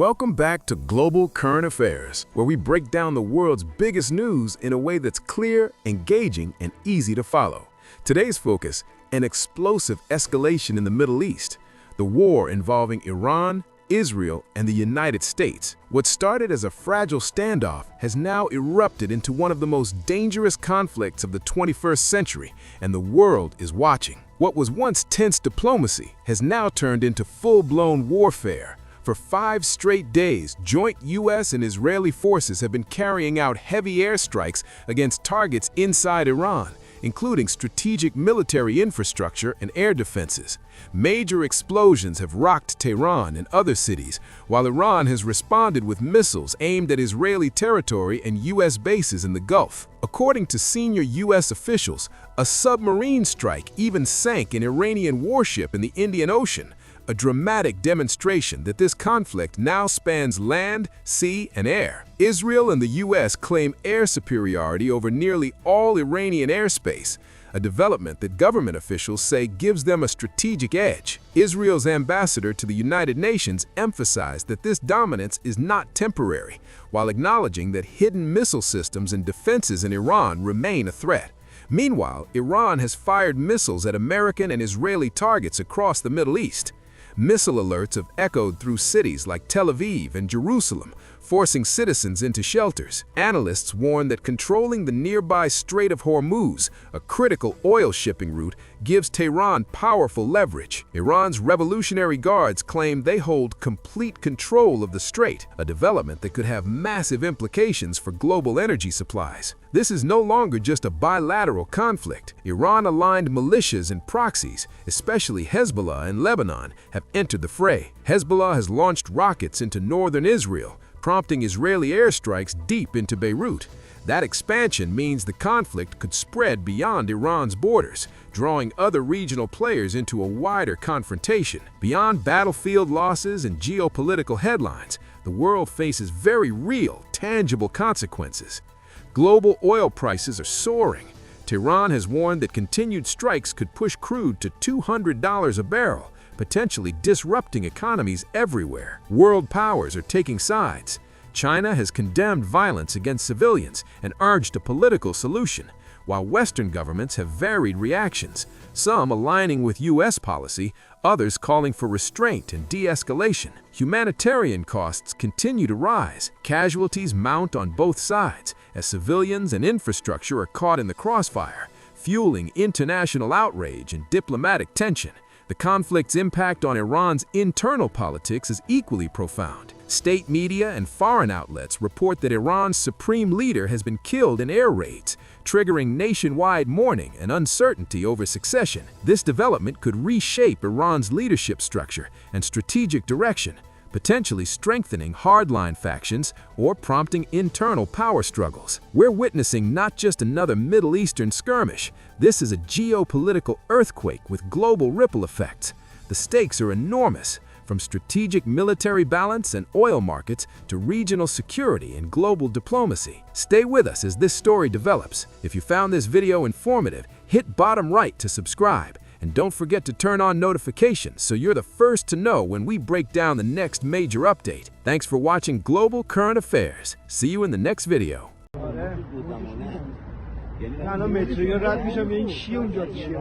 Welcome back to Global Current Affairs, where we break down the world's biggest news in a way that's clear, engaging, and easy to follow. Today's focus, an explosive escalation in the Middle East, the war involving Iran, Israel, and the United States. What started as a fragile standoff has now erupted into one of the most dangerous conflicts of the 21st century, and the world is watching. What was once tense diplomacy has now turned into full-blown warfare. For 5 straight days, joint U.S. and Israeli forces have been carrying out heavy airstrikes against targets inside Iran, including strategic military infrastructure and air defenses. Major explosions have rocked Tehran and other cities, while Iran has responded with missiles aimed at Israeli territory and U.S. bases in the Gulf. According to senior U.S. officials, a submarine strike even sank an Iranian warship in the Indian Ocean, a dramatic demonstration that this conflict now spans land, sea, and air. Israel and the U.S. claim air superiority over nearly all Iranian airspace, a development that government officials say gives them a strategic edge. Israel's ambassador to the United Nations emphasized that this dominance is not temporary, while acknowledging that hidden missile systems and defenses in Iran remain a threat. Meanwhile, Iran has fired missiles at American and Israeli targets across the Middle East. Missile alerts have echoed through cities like Tel Aviv and Jerusalem, forcing citizens into shelters. Analysts warn that controlling the nearby Strait of Hormuz, a critical oil shipping route, gives Tehran powerful leverage. Iran's Revolutionary Guards claim they hold complete control of the strait, a development that could have massive implications for global energy supplies. This is no longer just a bilateral conflict. Iran-aligned militias and proxies, especially Hezbollah and Lebanon, have entered the fray. Hezbollah has launched rockets into northern Israel, prompting Israeli airstrikes deep into Beirut. That expansion means the conflict could spread beyond Iran's borders, drawing other regional players into a wider confrontation. Beyond battlefield losses and geopolitical headlines, the world faces very real, tangible consequences. Global oil prices are soaring. Tehran has warned that continued strikes could push crude to $200 a barrel, potentially disrupting economies everywhere. World powers are taking sides. China has condemned violence against civilians and urged a political solution, while Western governments have varied reactions, some aligning with U.S. policy, others calling for restraint and de-escalation. Humanitarian costs continue to rise. Casualties mount on both sides as civilians and infrastructure are caught in the crossfire, fueling international outrage and diplomatic tension. The conflict's impact on Iran's internal politics is equally profound. State media and foreign outlets report that Iran's supreme leader has been killed in air raids, triggering nationwide mourning and uncertainty over succession. This development could reshape Iran's leadership structure and strategic direction, potentially strengthening hardline factions or prompting internal power struggles. We're witnessing not just another Middle Eastern skirmish. This is a geopolitical earthquake with global ripple effects. The stakes are enormous, from strategic military balance and oil markets to regional security and global diplomacy. Stay with us as this story develops. If you found this video informative, hit bottom right to subscribe. And don't forget to turn on notifications so you're the first to know when we break down the next major update. Thanks for watching Global Current Affairs. See you in the next video. الان مترو رد میشم این چیه اونجا چیه